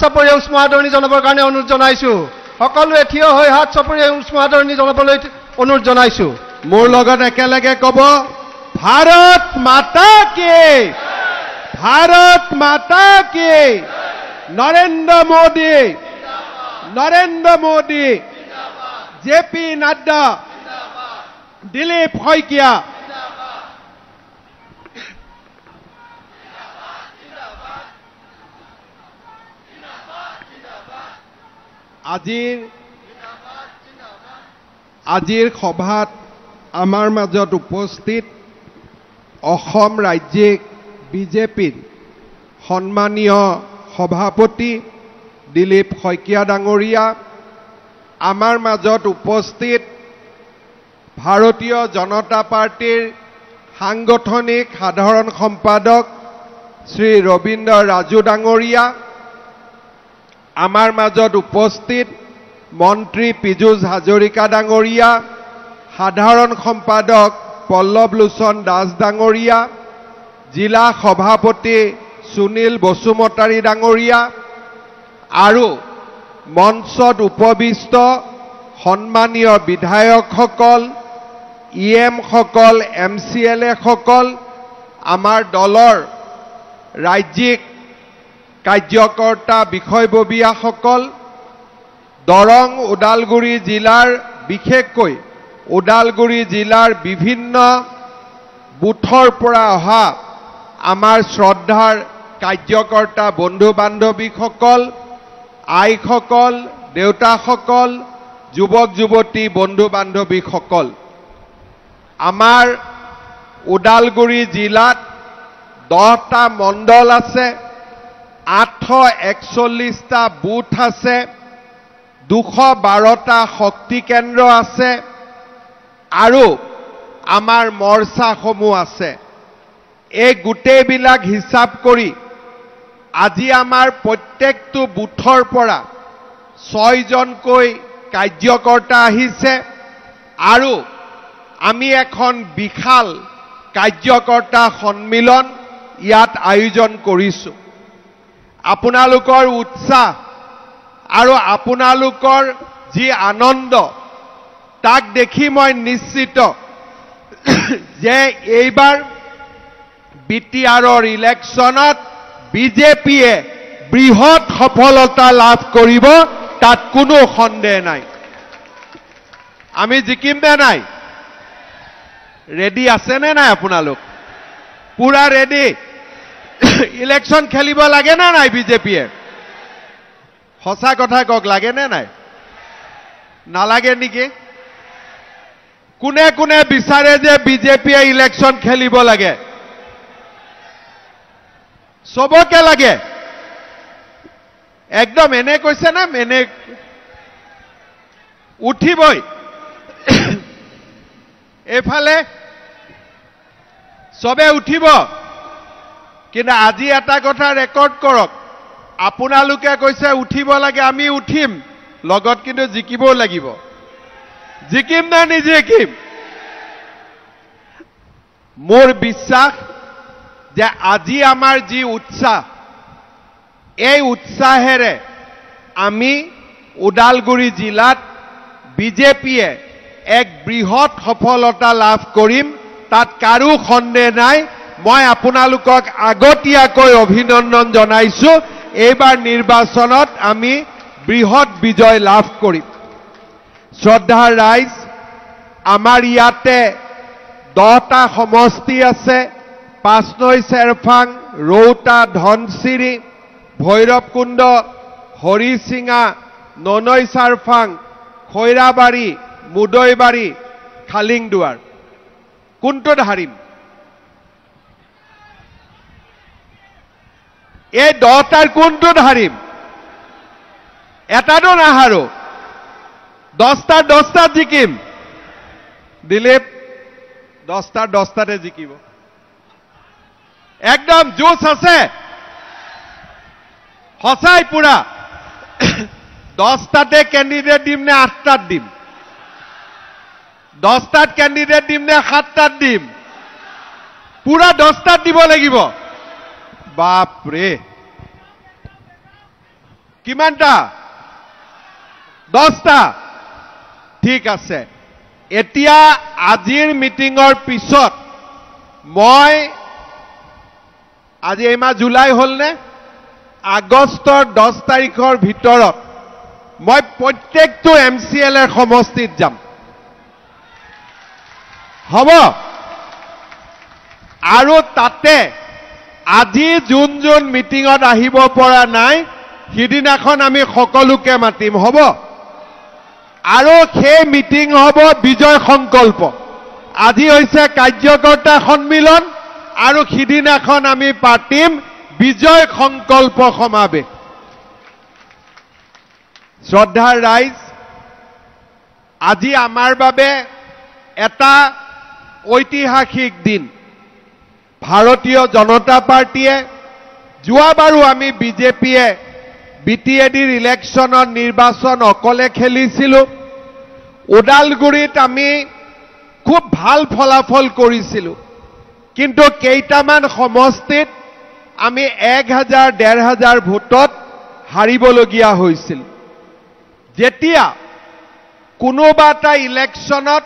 সপৰিয়া উষ্ম আদৰণি জনাবৰ কাৰণে অনুৰোধ জনাইছো সকলোৱে থিয় হৈ হাত সপৰিয়া উষ্ম আদৰণি জনাবলৈ অনুৰোধ জনাইছো মোৰ লগত একেলগে ক'ব ভাৰত মাতা কি ভাৰত মাতা কি নৰেন্দ্ৰ মোদী জেপি নাড্ডা দিলীপ শইকীয়া আজিৰ সভাত আমাৰ মাজত উপস্থিত অসম ৰাজ্যিক বিজেপিৰ সন্মানীয় সভাপতি দিলীপ শইকীয়া ডাঙৰীয়া আমাৰ মাজত উপস্থিত ভাৰতীয় জনতা পাৰ্টিৰ সাংগঠনিক সাধাৰণ সম্পাদক শ্ৰী ৰবীন্দ্ৰ ৰাজু ডাঙৰীয়া আমাৰ মাজত উপস্থিত মন্ত্ৰী পীযুষ হাজৰিকা ডাঙৰীয়া সাধাৰণ সম্পাদক পল্লৱ লোচন দাস ডাঙৰীয়া জিলা সভাপতি সুনীল বসুমতাৰী ডাঙৰীয়া আৰু মঞ্চত উপবিষ্ট সন্মানীয় বিধায়কসকল ইএমসকল MCLA সকল আমাৰ দলৰ ৰাজ্যিক কাৰ্যকৰ্তা বিষয়ববীয়াসকল দৰং ওদালগুৰি জিলাৰ বিশেষকৈ ওদালগুৰি জিলাৰ বিভিন্ন বুথৰ পৰা অহা আমাৰ শ্ৰদ্ধাৰ কাৰ্যকৰ্তা বন্ধু বান্ধৱীসকল আইসকল দেউতাসকল যুৱক যুৱতী বন্ধু বান্ধৱীসকল আমাৰ ওদালগুৰি জিলাত 10টা মণ্ডল আছে 841টা বুথ আছে 212টা শক্তি কেন্দ্ৰ আছে আৰু আমাৰ মৰ্চাসমূহ আছে এই গোটেইবিলাক হিচাপ কৰি আজি আমাৰ প্ৰত্যেকটো বুথৰ পৰা 6জনকৈ কাৰ্যকৰ্তা আহিছে আৰু আমি এখন বিশাল কাৰ্যকৰ্তা সন্মিলন ইয়াত আয়োজন কৰিছো আপোনালোকৰ উৎসাহ আৰু আপোনালোকৰ যি আনন্দ তাক দেখি মই নিশ্চিত যে এইবাৰ বিটিআৰৰ ইলেকশ্যনত বিজেপিয়ে বৃহৎ সফলতা লাভ কৰিব তাত কোনো সন্দেহ নাই আমি জিকিম নে নাই ৰেডি আছে নে নাই আপোনালোক পুৰা ৰেডি ইলেকশ্যন খেলিব লাগে না নাই বিজেপিয়ে সঁচা কথা কওক লাগে নে নাই নালাগে নেকি কোনে কোনে বিচাৰে যে বিজেপিয়ে ইলেকশ্যন খেলিব লাগে সবকে লাগে একদম এনে কৈছে না এনে উঠিবই এফালে সবে উঠিব কিন্তু আজি এটা কথা ৰেকৰ্ড কৰক আপোনালোকে কৈছে উঠিব লাগে আমি উঠিম লগত কিন্তু জিকিবও লাগিব জিকিম না নিজিকিম মোৰ বিশ্বাস যে আজি আমাৰ যি উৎসাহ এই উৎসাহেৰে আমি ওদালগুৰি জিলাত বিজেপিয়ে এক বৃহৎ সফলতা লাভ কৰিম তাত কাৰো সন্দেহ নাই মই আপোনালোকক আগতীয়াকৈ অভিনন্দন জনাইছো এইবাৰ নিৰ্বাচনত আমি বৃহৎ বিজয় লাভ কৰিম শ্ৰদ্ধাৰ ৰাইজ আমাৰ ইয়াতে 10টা সমষ্টি আছে পাঁচনৈ চেৰফাং ৰৌতা ধনচিৰি ভৈৰৱকুণ্ড হৰিচিঙা ননৈ চাৰফাং খৈৰাবাৰী মুদৈবাৰী খালিংদুৱাৰ কোনটোত হাৰিম এই 10টাৰ কোনটোত হাৰিম এটাতো নাহাৰো 10টাত জিকিম দিলীপ 10টাতে জিকিব একদম জোচ আছে সঁচাই পুৰা 10টাতে ক্যান্ডিডেট দিম নে 8টাত দিম 10টাত ক্যান্ডিডেট দিম নে 7টাত দিম পুৰা 10টাত দিব লাগিব বাপৰে কিমানটা 10টা ঠিক আছে এতিয়া আজিৰ মিটিঙৰ পিছত মই আজি এই মাহ জুলাই হলনে আগষ্টৰ 10 তাৰিখৰ ভিতৰত মই প্ৰত্যেকটো MCL এৰ সমষ্টিত যাম হ'ব আৰু তাতে আজি যোন যোন মিটিঙত আহিব পৰা নাই সিদিনাখন আমি সকলোকে মাতিম হ'ব আৰু সেই মিটিং হ'ব বিজয় সংকল্প আজি হৈছে কাৰ্যকৰ্তা সন্মিলন আৰু সিদিনাখন আমি পাতিম বিজয় সংকল্প সমাবেশ শ্ৰদ্ধাৰ ৰাইজ আজি আমাৰ বাবে এটা ঐতিহাসিক দিন ভাৰতীয় জনতা পাৰ্টিয়ে যোৱাবাৰো আমি বিজেপিয়ে বিটিএডিৰ ইলেকশ্যনৰ নিৰ্বাচন অকলে খেলিছিলোঁ ওদালগুৰিত আমি খুব ভাল ফলাফল কৰিছিলোঁ কিন্তু কেইটামান সমষ্টিত আমি 1000-1500 ভোটত হাৰিবলগীয়া হৈছিল যেতিয়া কোনোবা এটা ইলেকশ্যনত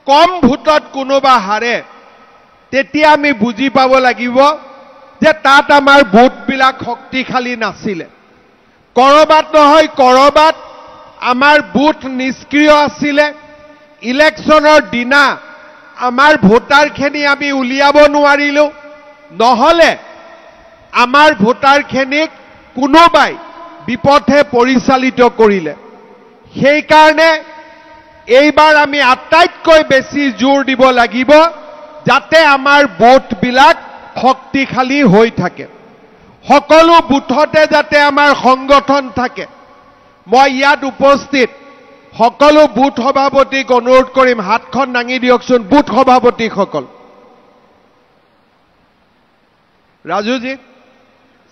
কম ভোটত কোনোবা হাৰে তেতিয়া আমি বুজি পাব লাগিব যে তাত আমাৰ ভোটবিলাক শক্তিশালী নাছিলে কৰবাত নহয় কৰবাত আমাৰ ভোট নিষ্ক্ৰিয় আছিলে ইলেকশ্যনৰ দিনা আমাৰ ভোটাৰখিনি আমি উলিয়াব নোৱাৰিলো নহলে আমাৰ ভোটাৰখিনিক কোনোবাই বিপথে পৰিচালিত কৰিলে সেই কাৰণে এইবাৰ আমি আটাইতকৈ বেছি জোৰ দিব লাগিব যাতে আমাৰ ভোটবিলাক শক্তিশালী হৈ থাকে সকলো বুথতে যাতে আমাৰ সংগঠন থাকে মই ইয়াত উপস্থিত সকলো বুথ সভাপতিক অনুৰোধ কৰিম হাতখন দাঙি দিয়কচোন বুথ সভাপতিসকল राजू जी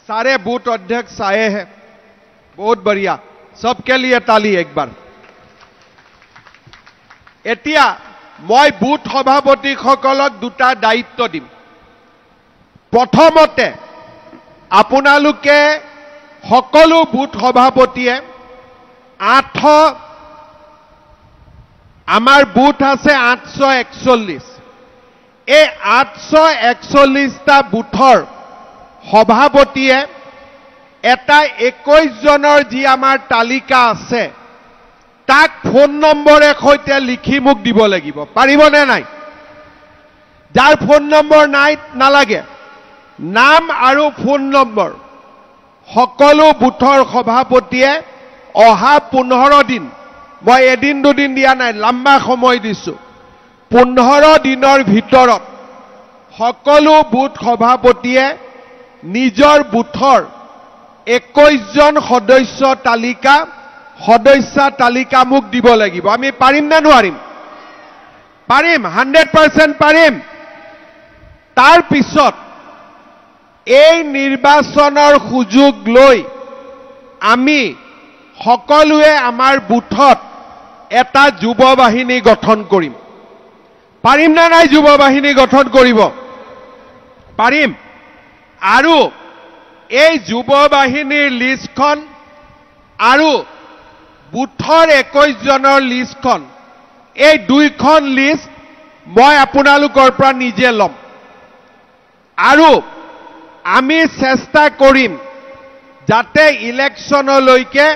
सारे बूथ अध्यक्ष आए हैं बहुत बढ़िया सबके लिए ताली एक बार एतिया मैं बूथ सभापति सकलक दुटा दायित्व दिम प्रथमते आपनालोके सकलो बूथ सभापतिये 8 आमार बूथ आछे 841 ए 841टा बूथर सभापतिये এটা 21 জনৰ যি আমাৰ তালিকা আছে তাক ফোন নম্বৰে সৈতে লিখি মুক দিব লাগিব পাৰিবনে নাই যাৰ ফোন নম্বৰ নাই নালাগে নাম আৰু ফোন নম্বৰ সকলো বুথৰ সভাপতিয়ে অহা 15 দিন মই এদিন দুদিন দিয়া নাই লম্বা সময় দিছো 15 দিনৰ ভিতৰত সকলো বুথ সভাপতিয়ে নিজৰ বুথৰ 21 জন সদস্য তালিকা মুক দিব লাগিব আমি পাৰিম না নোৱাৰিম পাৰিম 100% পাৰিম তাৰ পিছত এই নিৰ্বাচনৰ সুযোগ লৈ আমি সকলোৱে আমাৰ বুথত এটা যুৱ বাহিনী গঠন কৰিম পাৰিম না নাই যুৱ বাহিনী গঠন কৰিব পাৰিম আৰু এই যুৱ বাহিনীৰ লিষ্টখন আৰু বুথৰ 21 জনৰ লিষ্টখন এই দুইখন লিষ্ট মই আপোনালোকৰ পৰা নিজে লম আৰু আমি চেষ্টা কৰিম যাতে ইলেকশ্যনলৈকে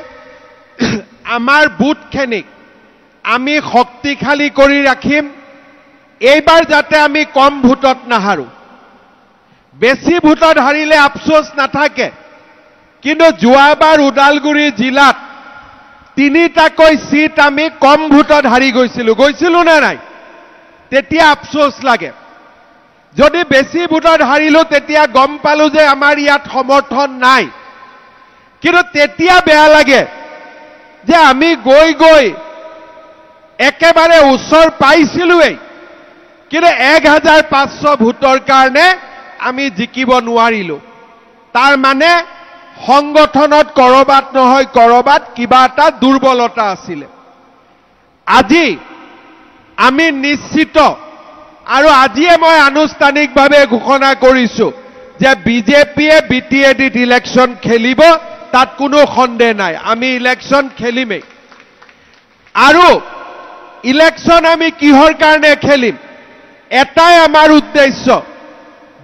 আমাৰ বুথখিনিক আমি শক্তিশালী কৰি ৰাখিম এইবাৰ যাতে আমি কম ভোটত নাহাৰো বেছি ভোটত হাৰিলে আফসোস নাথাকে কিন্তু যোৱাবাৰ ওদালগুৰি জিলাত 3টাকৈ সিট আমি কম ভোটত হাৰি গৈছিলো না নাই তেতিয়া আফসোস লাগে যদি বেছি ভোটত হাৰিলো তেতিয়া গম পালো যে আমাৰ ইয়াত সমৰ্থন নাই কিন্তু তেতিয়া বেয়া লাগে যে আমি গৈ একেবাৰে ওচৰ পাইছিলোই কিন্তু 1500 ভোটৰ কাৰণে আমি জিকিব নোৱাৰিলো তাৰ মানে সংগঠনত কৰবাত নহয় কৰবাত কিবা এটা দুৰ্বলতা আছিল আজি আমি নিশ্চিত আৰু আজিয়ে মই আনুষ্ঠানিকভাৱে ঘোষণা কৰিছো যে বিজেপিয়ে বিটিএডিত ইলেকশ্যন খেলিব তাত কোনো সন্দেহ নাই আমি ইলেকশ্যন খেলিমেই আৰু ইলেকশ্যন আমি কিহৰ কাৰণে খেলিম এটাই আমাৰ উদ্দেশ্য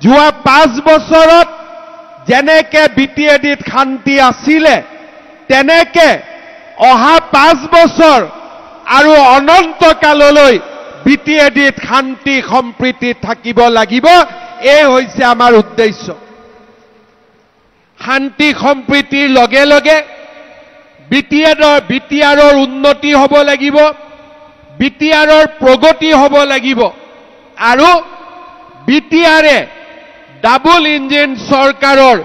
যোৱা 5 বছৰত যেনেকে বিটিএডিত শান্তি আছিলে তেনেকে অহা 5 বছৰ আৰু অনন্ত কাললৈ বিটিএডিত শান্তি সম্প্ৰীতি থাকিব লাগিব এই হৈছে আমাৰ উদ্দেশ্য শান্তি সম্প্ৰীতিৰ লগে লগে বিটিআৰৰ উন্নতি হ'ব লাগিব বিটিআৰৰ প্ৰগতি হ'ব লাগিব আৰু বিটিআৰে ডাবল ইঞ্জিন চৰকাৰৰ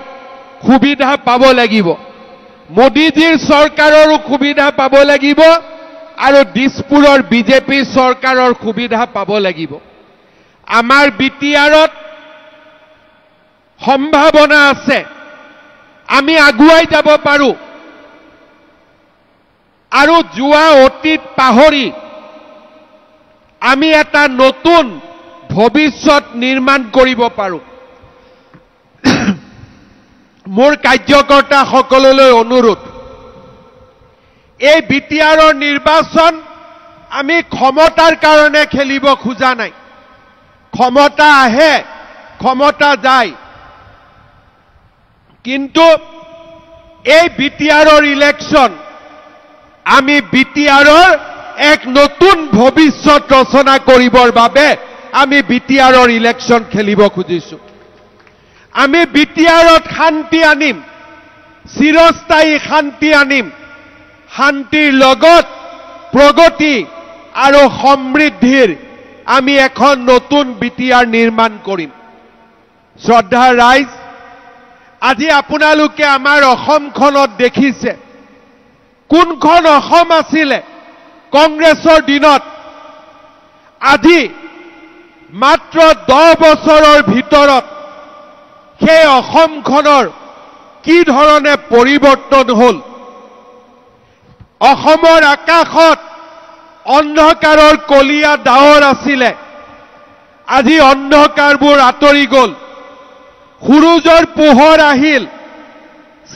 সুবিধা পাব লাগিব মোদীজীৰ চৰকাৰৰ সুবিধা পাব লাগিব আৰু দিছপুৰৰ বিজেপি চৰকাৰৰ সুবিধা পাব লাগিব আমাৰ বিটিআৰত সম্ভাৱনা আছে আমি আগুৱাই যাব পাৰো আৰু যোৱা অতীত পাহৰি আমি এটা নতুন ভৱিষ্যত নিৰ্মাণ কৰিব পাৰো মোৰ কাৰ্যকৰ্তা সকললৈ অনুৰোধ এই বিটিআৰৰ নিৰ্বাচন আমি ক্ষমতাৰ কাৰণে খেলিব খোজা নাই ক্ষমতা আহে ক্ষমতা যায় কিন্তু এই বিটিআৰৰ ইলেকশ্যন আমি বিটিআৰৰ এক নতুন ভৱিষ্যত ৰচনা কৰিবৰ বাবে আমি বিটিআৰৰ ইলেকশ্যন খেলিব খুজিছো আমি বিটিআৰত শান্তি আনিম চিৰস্থায়ী শান্তি আনিম শান্তিৰ লগত প্ৰগতি আৰু সমৃদ্ধিৰ আমি এখন নতুন বিটিআৰ নিৰ্মাণ কৰিম শ্ৰদ্ধা ৰাইজ আজি আপোনালোকে আমাৰ অসমখনত দেখিছে কোনখন অসম আছিলে কংগ্ৰেছৰ দিনত আজি মাত্ৰ 10 বছৰৰ ভিতৰত সেই অসমখনৰ কি ধৰণে পৰিৱৰ্তন হ'ল অসমৰ আকাশত অন্ধকাৰৰ কলীয়া ডাৱৰ আছিলে আজি অন্ধকাৰবোৰ আঁতৰি গ'ল সূৰুজৰ পোহৰ আহিল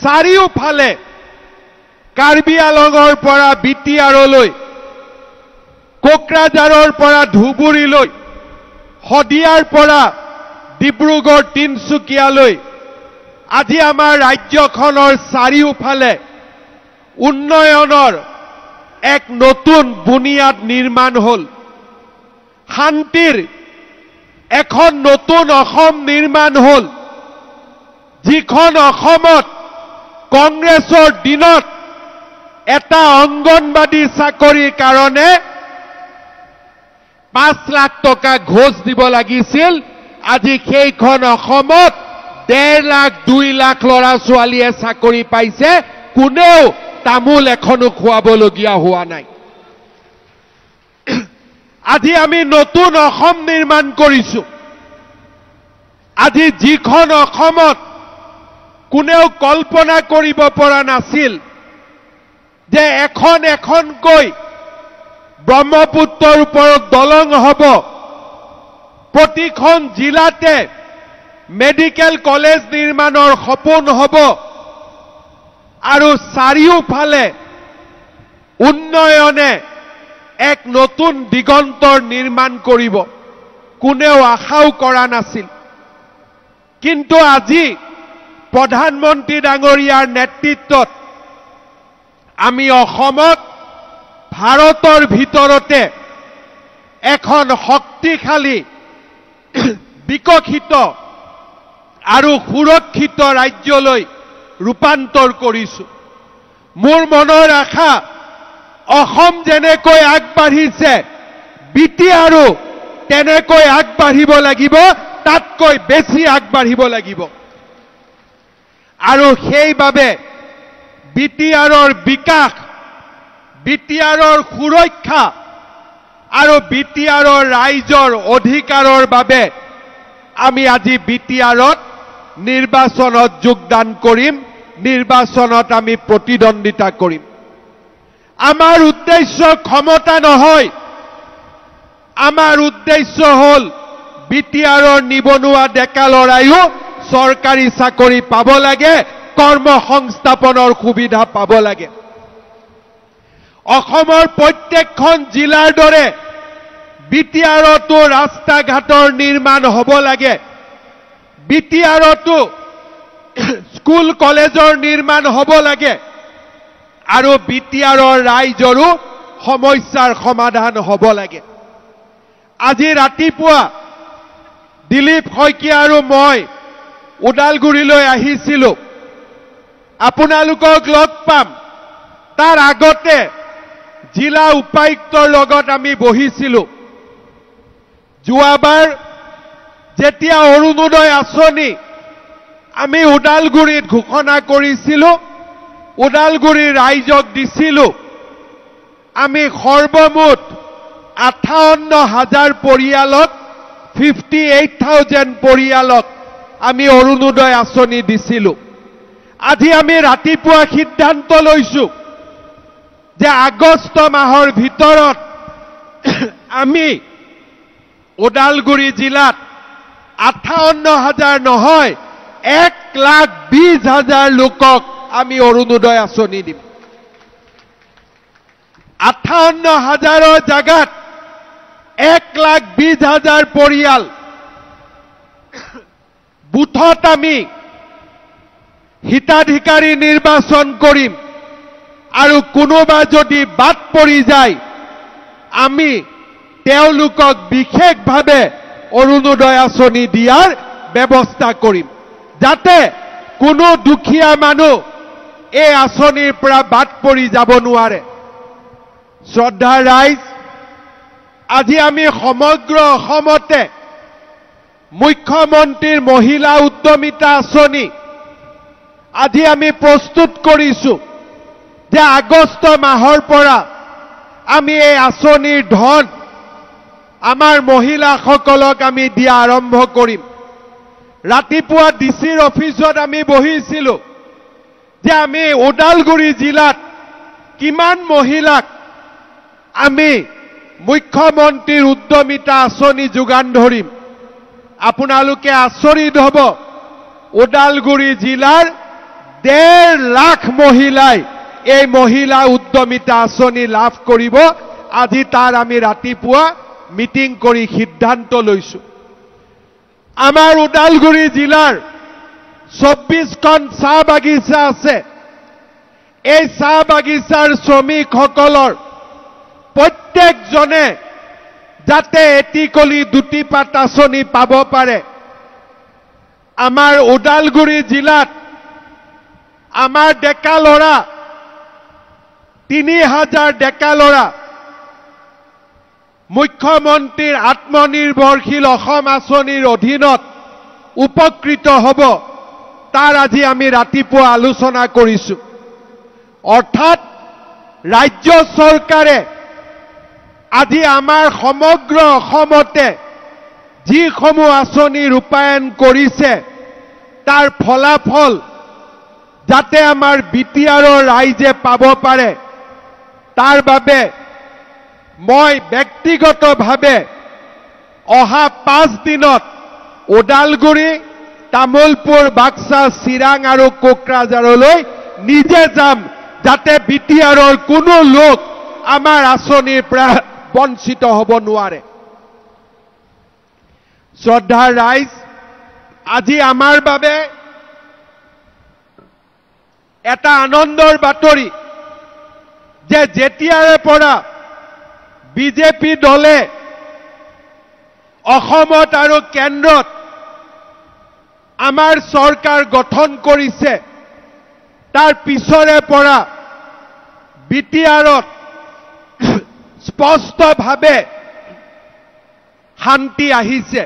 চাৰিওফালে কাৰ্বি আলঙৰ পৰা বিটিআৰলৈ কোকৰাঝাৰৰ পৰা ধুবুৰীলৈ শদিয়াৰ পৰা ডিব্ৰুগড় তিনচুকীয়ালৈ আজি আমাৰ ৰাজ্যখনৰ চাৰিওফালে উন্নয়নৰ এক নতুন বুনিয়াদ নিৰ্মাণ হ'ল শান্তিৰ এখন নতুন অসম নিৰ্মাণ হ'ল যিখন অসমত কংগ্ৰেছৰ দিনত এটা অংগনবাদী চাকৰিৰ কাৰণে 5 লাখ টকা ঘোষ দিব লাগিছিল আজি সেইখন অসমত 1.5 লাখ 2 লাখ ল'ৰা ছোৱালীয়ে চাকৰি পাইছে কোনেও তামোল এখনো খোৱাবলগীয়া হোৱা নাই আজি আমি নতুন অসম নিৰ্মাণ কৰিছো আজি যিখন অসমত কোনেও কল্পনা কৰিব পৰা নাছিল যে এখনকৈ ব্ৰহ্মপুত্ৰৰ ওপৰত দলং হ'ব প্ৰতিখন জিলাতে মেডিকেল কলেজ নিৰ্মাণৰ সপোন হ'ব আৰু চাৰিওফালে উন্নয়নে এক নতুন দিগন্তৰ নিৰ্মাণ কৰিব কোনেও আশাও কৰা নাছিল কিন্তু আজি প্ৰধানমন্ত্ৰী ডাঙৰীয়াৰ নেতৃত্বত আমি অসমত ভাৰতৰ ভিতৰতে এখন শক্তিশালী বিকশিত আৰু সুৰক্ষিত ৰাজ্যলৈ ৰূপান্তৰ কৰিছো মোৰ মনৰ আশা অসম যেনেকৈ আগবাঢ়িছে বিটিআৰো তেনেকৈ আগবাঢ়িব লাগিব তাতকৈ বেছি আগবাঢ়িব লাগিব আৰু সেইবাবে বিটিআৰৰ বিকাশ বিটিআৰৰ সুৰক্ষা আৰু বিটিআৰৰ ৰাইজৰ অধিকাৰৰ বাবে আমি আজি বিটিআৰত নিৰ্বাচনত যোগদান কৰিম নিৰ্বাচনত আমি প্ৰতিদ্বন্দ্বিতা কৰিম আমাৰ উদ্দেশ্য ক্ষমতা নহয় আমাৰ উদ্দেশ্য হ'ল বিটিআৰৰ নিবনুৱা ডেকা লৰাইও চৰকাৰী চাকৰি পাব লাগে কৰ্ম সংস্থাপনৰ সুবিধা পাব লাগে অসমৰ প্ৰত্যেকখন জিলাৰ দৰে বিটিআৰতো ৰাস্তা ঘাটৰ নিৰ্মাণ হ'ব লাগে বিটিআৰতো স্কুল কলেজৰ নিৰ্মাণ হ'ব লাগে আৰু বিটিআৰৰ ৰাইজৰো সমস্যাৰ সমাধান হ'ব লাগে আজি ৰাতিপুৱা দিলীপ শইকীয়া আৰু মই ওদালগুৰিলৈ আহিছিলো আপোনালোকক লগ পাম তাৰ আগতে জিলা উপায়ুক্তৰ লগত আমি বহিছিলো যোৱাবাৰ যেতিয়া অৰুণোদয় আঁচনি আমি ওদালগুৰিত ঘোষণা কৰিছিলো ওদালগুৰিৰ ৰাইজক দিছিলো আমি সৰ্বমুঠ 58,000 পৰিয়ালক 58,000 পৰিয়ালক আমি অৰুণোদয় আঁচনি দিছিলো আজি আমি ৰাতিপুৱা সিদ্ধান্ত লৈছো যে আগষ্ট মাহৰ ভিতৰত আমি ওদালগুৰি জিলাত 58,000 নহয় 1,20,000 লোকক আমি অৰুণোদয় আঁচনি দিম 58,000 জাগাত 1,20,000 পৰিয়াল বুথত আমি হিতাধিকাৰী নিৰ্বাচন কৰিম আৰু কোনোবা যদি বাদ পৰি যায় আমি তেওঁলোকক বিশেষভাৱে অৰুণোদয় আঁচনি দিয়াৰ ব্যৱস্থা কৰিম যাতে কোনো দুখীয়া মানুহ এই আঁচনিৰ পৰা বাদ পৰি যাব নোৱাৰে শ্ৰদ্ধাৰ ৰাইজ আজি আমি সমগ্ৰ অসমতে মুখ্যমন্ত্ৰীৰ মহিলা উদ্যমিতা আঁচনি আজি আমি প্ৰস্তুত কৰিছো যে আগষ্ট মাহৰ পৰা আমি এই আঁচনিৰ ধন আমাৰ মহিলাসকলক আমি দিয়া আৰম্ভ কৰিম ৰাতিপুৱা ডিচিৰ অফিচত আমি বহিছিলো যে আমি ওদালগুৰি জিলাত কিমান মহিলাক আমি মুখ্যমন্ত্ৰীৰ উদ্যমিতা আঁচনি যোগান ধৰিম আপোনালোকে আচৰিত হ'ব ওদালগুৰি জিলাৰ 1.5 লাখ মহিলাই এই মহিলা উদ্যমিতা আঁচনি লাভ কৰিব আজি তাৰ আমি ৰাতিপুৱা মিটিং কৰি সিদ্ধান্ত লৈছো আমাৰ ওদালগুৰি জিলাৰ 24খন চাহ বাগিচা আছে এই চাহ বাগিচাৰ শ্ৰমিকসকলৰ প্ৰত্যেকজনে যাতে এটিকলি দুটিপাত আঁচনি পাব পাৰে আমাৰ ওদালগুৰি জিলাত আমাৰ ডেকা ল'ৰা 3,000 ডেকা ল'ৰা মুখ্যমন্ত্ৰীৰ আত্মনিৰ্ভৰশীল অসম আঁচনিৰ অধীনত উপকৃত হ'ব তাৰ আজি আমি ৰাতিপুৱা আলোচনা কৰিছো অৰ্থাৎ ৰাজ্য চৰকাৰে আজি আমাৰ সমগ্ৰ অসমতে যিসমূহ আঁচনি ৰূপায়ণ কৰিছে তাৰ ফলাফল যাতে আমাৰ বিটিআৰৰ ৰাইজে পাব পাৰে তাৰ বাবে মই ব্যক্তিগতভাৱে অহা 5 দিনত ওদালগুৰি তামুলপুৰ বাক্সা চিৰাং আৰু কোকৰাঝাৰলৈ নিজে যাম যাতে বিটিআৰৰ কোনো লোক আমাৰ আঁচনিৰ পৰা বঞ্চিত হ'ব নোৱাৰে শ্ৰদ্ধাৰ ৰাইজ আজি আমাৰ বাবে এটা আনন্দৰ বাতৰি যে যেতিয়াৰে পৰা বিজেপি দলে অসমত আৰু কেন্দ্ৰত আমাৰ চৰকাৰ গঠন কৰিছে তাৰ পিছৰে পৰা বিটিআৰত স্পষ্টভাৱে শান্তি আহিছে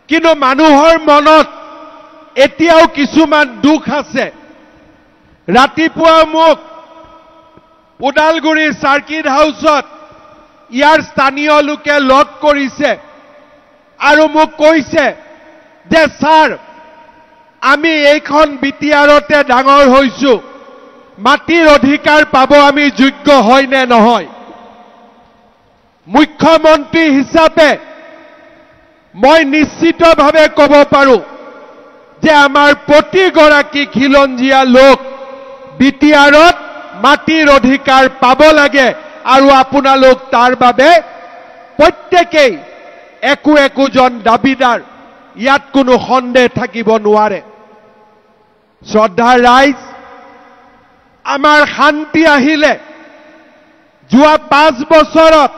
কিন্তু মানুহৰ মনত এতিয়াও কিছুমান দুখ আছে ৰাতিপুৱা মোক ওদালগুৰি সাৰ্কিট হাউচত ইয়াৰ স্থানীয় লোকে লগ কৰিছে আৰু মোক কৈছে যে স্যাৰ আমি এইখন বিটিআৰতে ডাঙৰ হৈছো মাটিৰ অধিকাৰ পাব আমি যোগ্য হয় নে নহয় মুখ্যমন্ত্ৰী হিচাপে মই নিশ্চিতভাৱে ক'ব পাৰো যে আমাৰ প্ৰতিগৰাকী খিলঞ্জীয়া লোক বিটিআৰত মাটিৰ অধিকাৰ পাব লাগে আৰু আপোনালোক তাৰ বাবে প্ৰত্যেকেই একোজন দাবীদাৰ ইয়াত কোনো সন্দেহ থাকিব নোৱাৰে শ্ৰদ্ধাৰ ৰাইজ আমাৰ শান্তি আহিলে যোৱা 5 বছৰত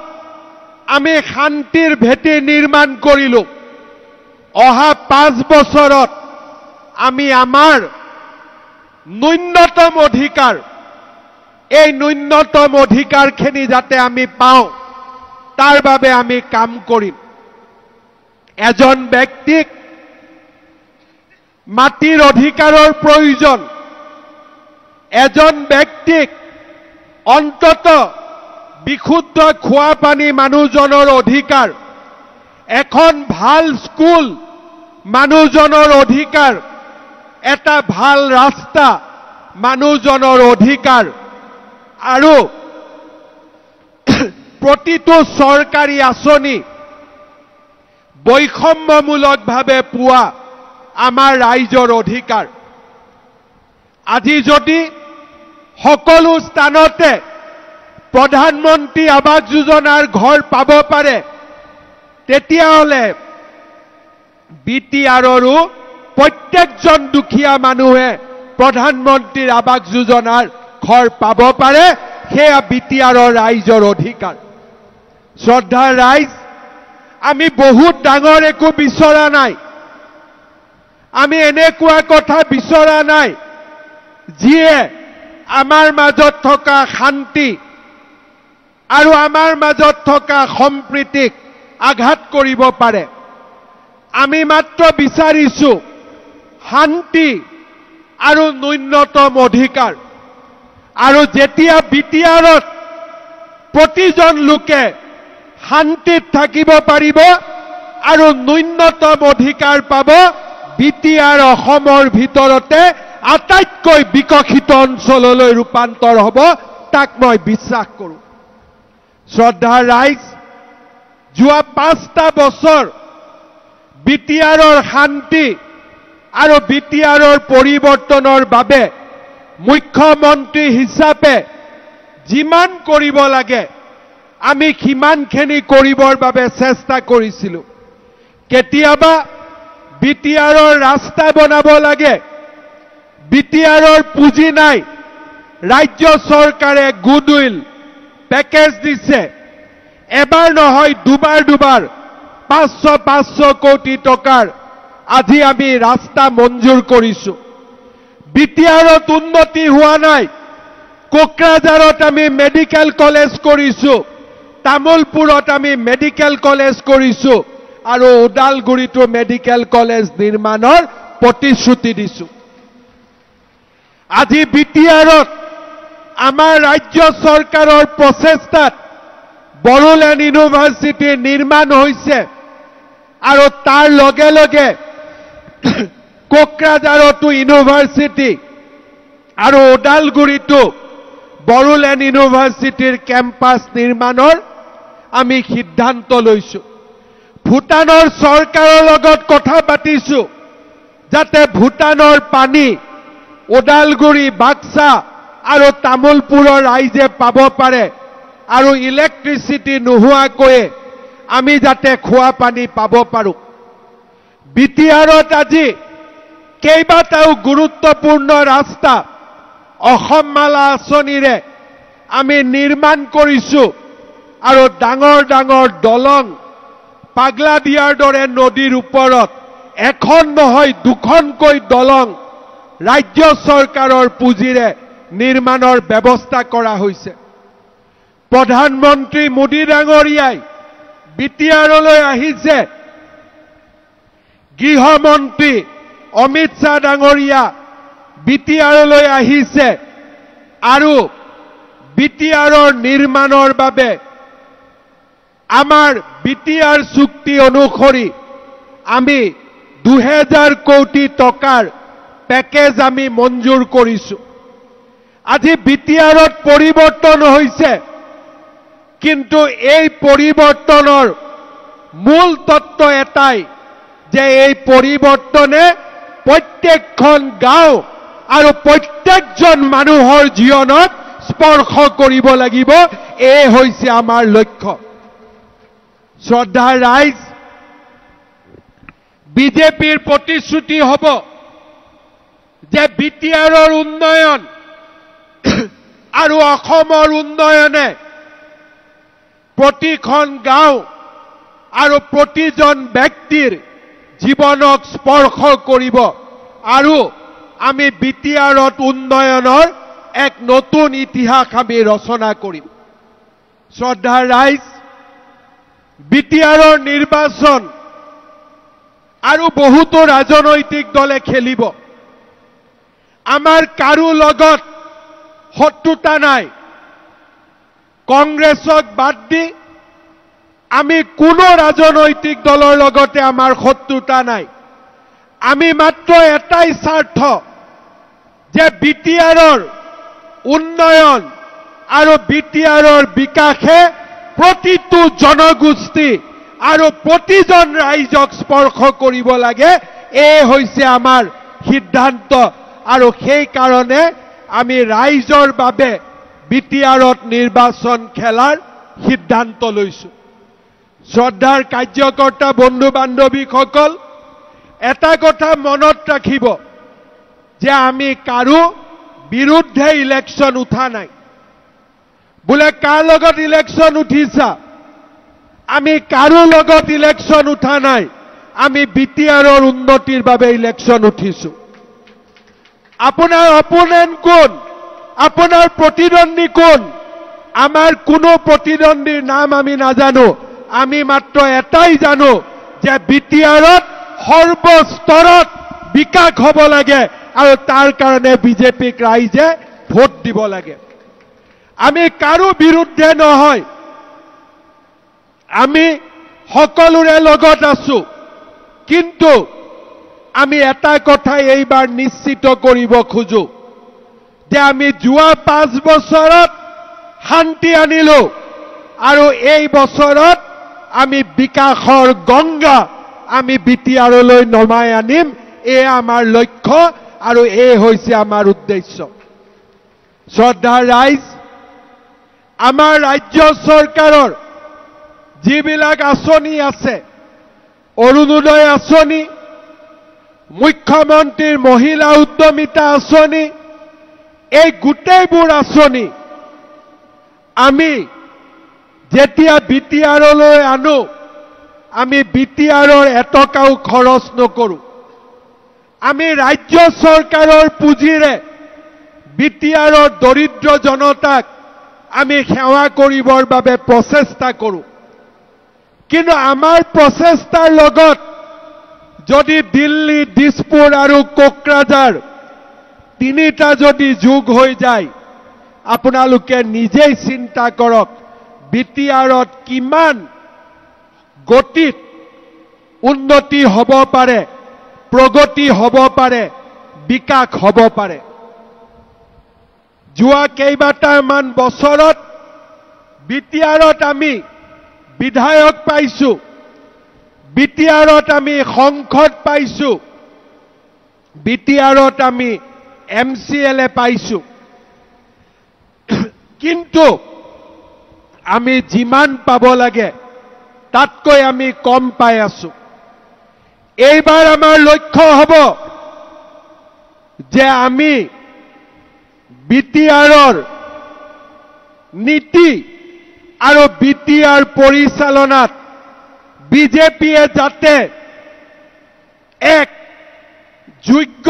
আমি শান্তিৰ ভেটি নিৰ্মাণ কৰিলো অহা 5 বছৰত আমি আমাৰ ন্যূনতম অধিকাৰ এই ন্যূনতম অধিকাৰখিনি যাতে আমি পাওঁ তাৰ বাবে আমি কাম কৰিম এজন ব্যক্তিক মাটিৰ অধিকাৰৰ প্ৰয়োজন এজন ব্যক্তিক অন্তত বিশুদ্ধ খোৱা পানী মানুহজনৰ অধিকাৰ এখন ভাল স্কুল মানুহজনৰ অধিকাৰ এটা ভাল ৰাস্তা মানুহজনৰ অধিকাৰ আৰু প্ৰতিটো চৰকাৰী আঁচনি বৈষম্যমূলকভাৱে পোৱা আমাৰ ৰাইজৰ অধিকাৰ আজি যদি সকলো স্থানতে প্ৰধানমন্ত্ৰী আৱাস যোজনাৰ ঘৰ পাব পাৰে তেতিয়াহলে বিটিআৰৰো প্ৰত্যেকজন দুখীয়া মানুহে প্ৰধানমন্ত্ৰীৰ আৱাস যোজনাৰ ঘৰ পাব পাৰে সেয়া বিটিআৰৰ ৰাইজৰ অধিকাৰ শ্ৰদ্ধাৰ ৰাইজ আমি বহুত ডাঙৰ একো বিচৰা নাই আমি এনেকুৱা কথা বিচৰা নাই যিয়ে আমাৰ মাজত থকা শান্তি আৰু আমাৰ মাজত থকা সম্প্ৰীতিক আঘাত কৰিব পাৰে আমি মাত্ৰ বিচাৰিছো শান্তি আৰু ন্যূনতম অধিকাৰ আৰু যেতিয়া বিটিআৰত প্ৰতিজন লোকে শান্তিত থাকিব পাৰিব আৰু ন্যূনতম অধিকাৰ পাব বিটিআৰ অসমৰ ভিতৰতে আটাইতকৈ বিকশিত অঞ্চললৈ ৰূপান্তৰ হ'ব তাক মই বিশ্বাস কৰোঁ শ্ৰদ্ধাৰ ৰাইজ যোৱা 5টা বছৰ বিটিআৰৰ শান্তি আৰু বিটিআৰৰ পৰিৱৰ্তনৰ বাবে মুখ্যমন্ত্ৰী হিচাপে যিমান কৰিব লাগে আমি সিমানখিনি কৰিবৰ বাবে চেষ্টা কৰিছিলোঁ কেতিয়াবা বিটিআৰৰ ৰাস্তা বনাব লাগে বিটিআৰৰ পুঁজি নাই ৰাজ্য চৰকাৰে গুডউইল পেকেজ দিছে এবাৰ নহয় দুবাৰ 500 কোটি টকাৰ আজি আমি ৰাস্তা মঞ্জুৰ কৰিছো বিটিআৰত উন্নতি হোৱা নাই কোকৰাঝাৰত আমি মেডিকেল কলেজ কৰিছো তামুলপুৰত আমি মেডিকেল কলেজ কৰিছো আৰু ওদালগুৰিতো মেডিকেল কলেজ নিৰ্মাণৰ প্ৰতিশ্ৰুতি দিছো আজি বিটিআৰত আমাৰ ৰাজ্য চৰকাৰৰ প্ৰচেষ্টাত বড়োলেণ্ড ইউনিভাৰ্চিটি নিৰ্মাণ হৈছে আৰু তাৰ লগে লগে কোকৰাঝাৰতো ইউনিভাৰ্চিটি আৰু ওদালগুৰিতো বড়োলেণ্ড ইউনিভাৰ্চিটিৰ কেম্পাছ নিৰ্মাণৰ আমি সিদ্ধান্ত লৈছো ভূটানৰ চৰকাৰৰ লগত কথা পাতিছো যাতে ভূটানৰ পানী ওদালগুৰি বাক্সা আৰু তামুলপুৰৰ ৰাইজে পাব পাৰে আৰু ইলেক্ট্ৰিচিটি নোহোৱাকৈ আমি যাতে খোৱা পানী পাব পাৰো বিটিআৰত আজি কেইবাটাও গুৰুত্বপূৰ্ণ ৰাস্তা অসম মালা আঁচনিৰে আমি নিৰ্মাণ কৰিছো আৰু ডাঙৰ ডাঙৰ দলং পাগলা দিয়াৰ দৰে নদীৰ ওপৰত এখন নহয় দুখনকৈ দলং ৰাজ্য চৰকাৰৰ পুঁজিৰে নিৰ্মাণৰ ব্যৱস্থা কৰা হৈছে প্ৰধানমন্ত্ৰী মোদী ডাঙৰীয়াই বিটিআৰলৈ আহিছে গৃহমন্ত্ৰী অমিত শাহ ডাঙৰীয়া বিটিআৰলৈ আহিছে আৰু বিটিআৰৰ নিৰ্মাণৰ বাবে আমাৰ বিটিআৰ চুক্তি অনুসৰি আমি 2000 কোটি টকাৰ পেকেজ আমি মঞ্জুৰ কৰিছো আজি বিটিআৰত পৰিৱৰ্তন হৈছে কিন্তু এই পৰিৱৰ্তনৰ মূল তত্ত্ব এটাই যে এই পৰিৱৰ্তনে প্ৰত্যেকখন গাঁও আৰু প্ৰত্যেকজন মানুহৰ জীৱনত স্পৰ্শ কৰিব লাগিব। এই হৈছে আমাৰ লক্ষ্য। শ্ৰদ্ধাৰ ৰাইজ, বিজেপিৰ প্ৰতিশ্ৰুতি হ'ব যে বিটিআৰৰ উন্নয়ন আৰু অসমৰ উন্নয়নে প্ৰতিখন গাঁও আৰু প্ৰতিজন ব্যক্তিৰ জীৱনক স্পৰ্শ কৰিব আৰু আমি বিটিআৰত উন্নয়নৰ এক নতুন ইতিহাস আমি ৰচনা কৰিম। শ্ৰদ্ধাৰ ৰাইজ, বিটিআৰৰ নিৰ্বাচন আৰু বহুতো ৰাজনৈতিক দলে খেলিব। আমাৰ কাৰো লগত শত্ৰুতা নাই। কংগ্ৰেছক বাদ দি আমি কোনো ৰাজনৈতিক দলৰ লগতে আমাৰ শত্ৰুতা নাই। আমি মাত্ৰ এটাই স্বাৰ্থ যে বিটিআৰৰ উন্নয়ন আৰু বিটিআৰৰ বিকাশে প্ৰতিটো জনগোষ্ঠী আৰু প্ৰতিজন ৰাইজক স্পৰ্শ কৰিব লাগে। এই হৈছে আমাৰ সিদ্ধান্ত আৰু সেই কাৰণে আমি ৰাইজৰ বাবে বিটিআৰত নিৰ্বাচন খেলাৰ সিদ্ধান্ত লৈছো। শ্ৰদ্ধাৰ কাৰ্যকৰ্তা বন্ধু বান্ধৱীসকল, এটা কথা মনত ৰাখিব যে আমি কাৰো বিৰুদ্ধে ইলেকশ্যন উঠা নাই। বোলে কাৰ লগত ইলেকশ্যন উঠিছা? আমি কাৰো লগত ইলেকশ্যন উঠা নাই। আমি বিটিআৰৰ উন্নতিৰ বাবে ইলেকশ্যন উঠিছো। আপোনাৰ অপোনেণ্ট কোন? আপোনাৰ প্ৰতিদ্বন্দ্বী কোন? আমাৰ কোনো প্ৰতিদ্বন্দ্বীৰ নাম আমি নাজানো। আমি মাত্ৰ এটাই জানো যে বিটিআৰত সৰ্বস্তৰত বিকাশ হ'ব লাগে আৰু তাৰ কাৰণে বিজেপিক ৰাইজে ভোট দিব লাগে। আমি কাৰো বিৰুদ্ধে নহয়। আমি সকলোৰে লগত আছো। কিন্তু আমি এটা কথাই এইবাৰ নিশ্চিত কৰিব খোজো যে আমি যোৱা 5 বছৰত শান্তি আনিলো আৰু এই বছৰত আমি বিকাশৰ গংগা আমি বিটিআৰলৈ নমাই আনিম। এই আমাৰ লক্ষ্য আৰু এই হৈছে আমাৰ উদ্দেশ্য। শ্ৰদ্ধাৰ ৰাইজ, আমাৰ ৰাজ্য চৰকাৰৰ যিবিলাক আঁচনি আছে, অৰুণোদয় আঁচনি, মুখ্যমন্ত্ৰীৰ মহিলা উদ্যমিতা আঁচনি, এই গোটেইবোৰ আঁচনি আমি যেতিয়া বিটিআৰলৈ আনো, আমি বিটিআৰৰ এটকাও খৰচ নকৰোঁ। আমি ৰাজ্য চৰকাৰৰ পুঁজিৰে বিটিআৰৰ দৰিদ্ৰ জনতাক আমি সেৱা কৰিবৰ বাবে প্ৰচেষ্টা কৰোঁ। কিন্তু আমাৰ প্ৰচেষ্টাৰ লগত যদি দিল্লী, দিছপুৰ আৰু কোকৰাঝাৰ তিনিটা যদি যোগ হৈ যায়, আপোনালোকে নিজেই চিন্তা কৰক বিটিআৰত কিমান গতিত উন্নতি হ'ব পাৰে, প্ৰগতি হ'ব পাৰে, বিকাশ হ'ব পাৰে। যোৱা কেইবাটামান বছৰত বিটিআৰত আমি বিধায়ক পাইছো, বিটিআৰত আমি সংসদ পাইছো, বিটিআৰত আমি MCLA পাইছো। কিন্তু আমি যিমান পাব লাগে তাতকৈ আমি কম পাই আছো। এইবাৰ আমাৰ লক্ষ্য হ'ব যে আমি বিটিআৰৰ নীতি আৰু বিটিআৰ পৰিচালনাত বিজেপিয়ে যাতে এক যোগ্য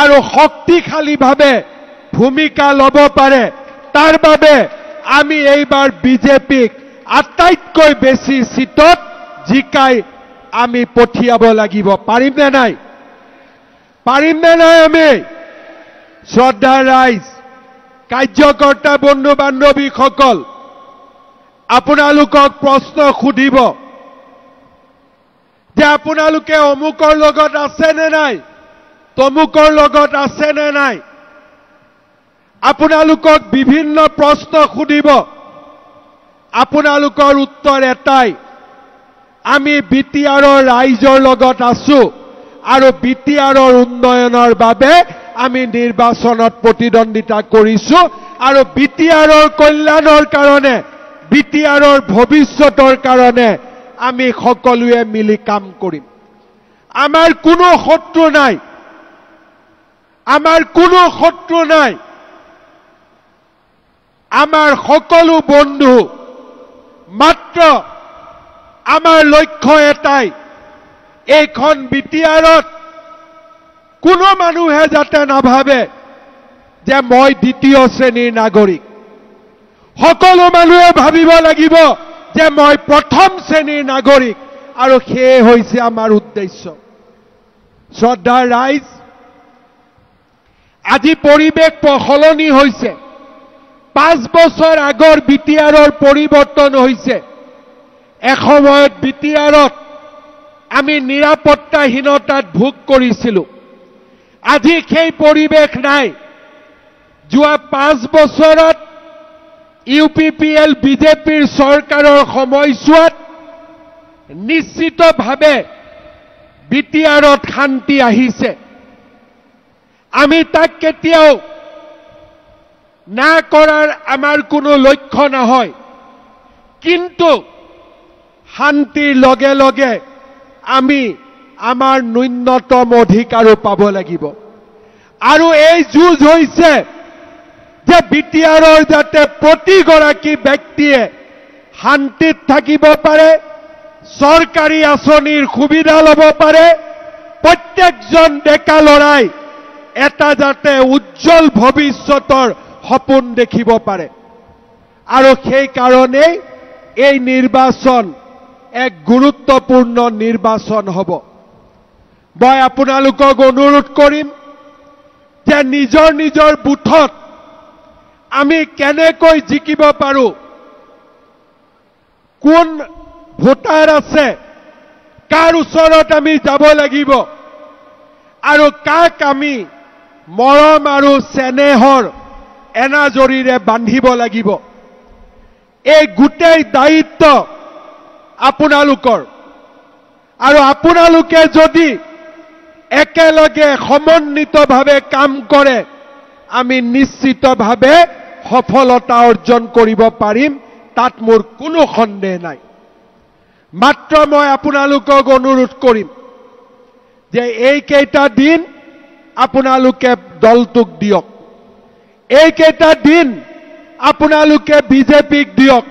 আৰু শক্তিশালীভাৱে ভূমিকা ল'ব পাৰে, তাৰ বাবে আমি এইবাৰ বিজেপিক আটাইতকৈ বেছি সিটত জিকাই আমি পঠিয়াব লাগিব। পাৰিম নে নাই? পাৰিম নে নাই আমি? শ্ৰদ্ধাৰ ৰাইজ, কাৰ্যকৰ্তা বন্ধু বান্ধৱীসকল, আপোনালোকক প্ৰশ্ন সুধিব যে আপোনালোকে অমুকৰ লগত আছে নে নাই, তমুকৰ লগত আছে নে নাই। আপোনালোকক বিভিন্ন প্ৰশ্ন সুধিব। আপোনালোকৰ উত্তৰ এটাই, আমি বিটিআৰৰ ৰাইজৰ লগত আছো আৰু বিটিআৰৰ উন্নয়নৰ বাবে আমি নিৰ্বাচনত প্ৰতিদ্বন্দ্বিতা কৰিছো আৰু বিটিআৰৰ কল্যাণৰ কাৰণে বিটিআৰৰ ভৱিষ্যতৰ কাৰণে আমি সকলোৱে মিলি কাম কৰিম আমাৰ কোনো শত্ৰু নাই আমাৰ কোনো শত্ৰু নাই আমাৰ সকলো বন্ধু মাত্ৰ আমাৰ লক্ষ্য এটাই এইখন বিটিআৰত কোনো মানুহে যাতে নাভাবে যে মই দ্বিতীয় শ্ৰেণীৰ নাগৰিক সকলো মানুহে ভাবিব লাগিব যে মই প্ৰথম শ্ৰেণীৰ নাগৰিক আৰু সেয়ে হৈছে আমাৰ উদ্দেশ্য শ্ৰদ্ধাৰ ৰাইজ আজি পৰিৱেশ সলনি হৈছে 5 বছৰ আগৰ বিটিআৰৰ পৰিৱৰ্তন হৈছে এসময়ত বিটিআৰত আমি নিৰাপত্তাহীনতাত ভোগ কৰিছিলোঁ আজি সেই পৰিৱেশ নাই যোৱা 5 বছৰত ইউপিপিএল বিজেপিৰ চৰকাৰৰ সময়ছোৱাত নিশ্চিতভাৱে বিটিআৰত শান্তি আহিছে আমি তাক কেতিয়াও না কৰাৰ আমাৰ কোনো লক্ষ্য নহয় কিন্তু শান্তিৰ লগে লগে আমি আমাৰ ন্যূনতম অধিকাৰো পাব লাগিব আৰু এই যুঁজ হৈছে যে বিটিআৰৰ যাতে প্ৰতিগৰাকী ব্যক্তিয়ে শান্তিত থাকিব পাৰে চৰকাৰী আঁচনিৰ সুবিধা ল'ব পাৰে প্ৰত্যেকজন ডেকা ল'ৰাই এটা যাতে উজ্জ্বল ভৱিষ্যতৰ সপোন দেখিব পাৰে আৰু সেই কাৰণেই এই নিৰ্বাচন এক গুৰুত্বপূৰ্ণ নিৰ্বাচন হ'ব মই আপোনালোকক অনুৰোধ কৰিম যে নিজৰ নিজৰ বুথত আমি কেনেকৈ জিকিব পাৰো কোন ভোটাৰ আছে কাৰ ওচৰত আমি যাব লাগিব আৰু কাক আমি মৰম আৰু স্নেহৰ এনাজৰীৰে বান্ধিব লাগিব এই গোটেই দায়িত্ব আপোনালোকৰ আৰু আপোনালোকে যদি একেলগে সমন্বিতভাৱে কাম কৰে আমি নিশ্চিতভাৱে সফলতা অৰ্জন কৰিব পাৰিম তাত মোৰ কোনো সন্দেহ নাই মাত্ৰ মই আপোনালোকক অনুৰোধ কৰিম যে এইকেইটা দিন আপোনালোকে দলটোক দিয়ক এইকেইটা দিন আপোনালোকে বিজেপিক দিয়ক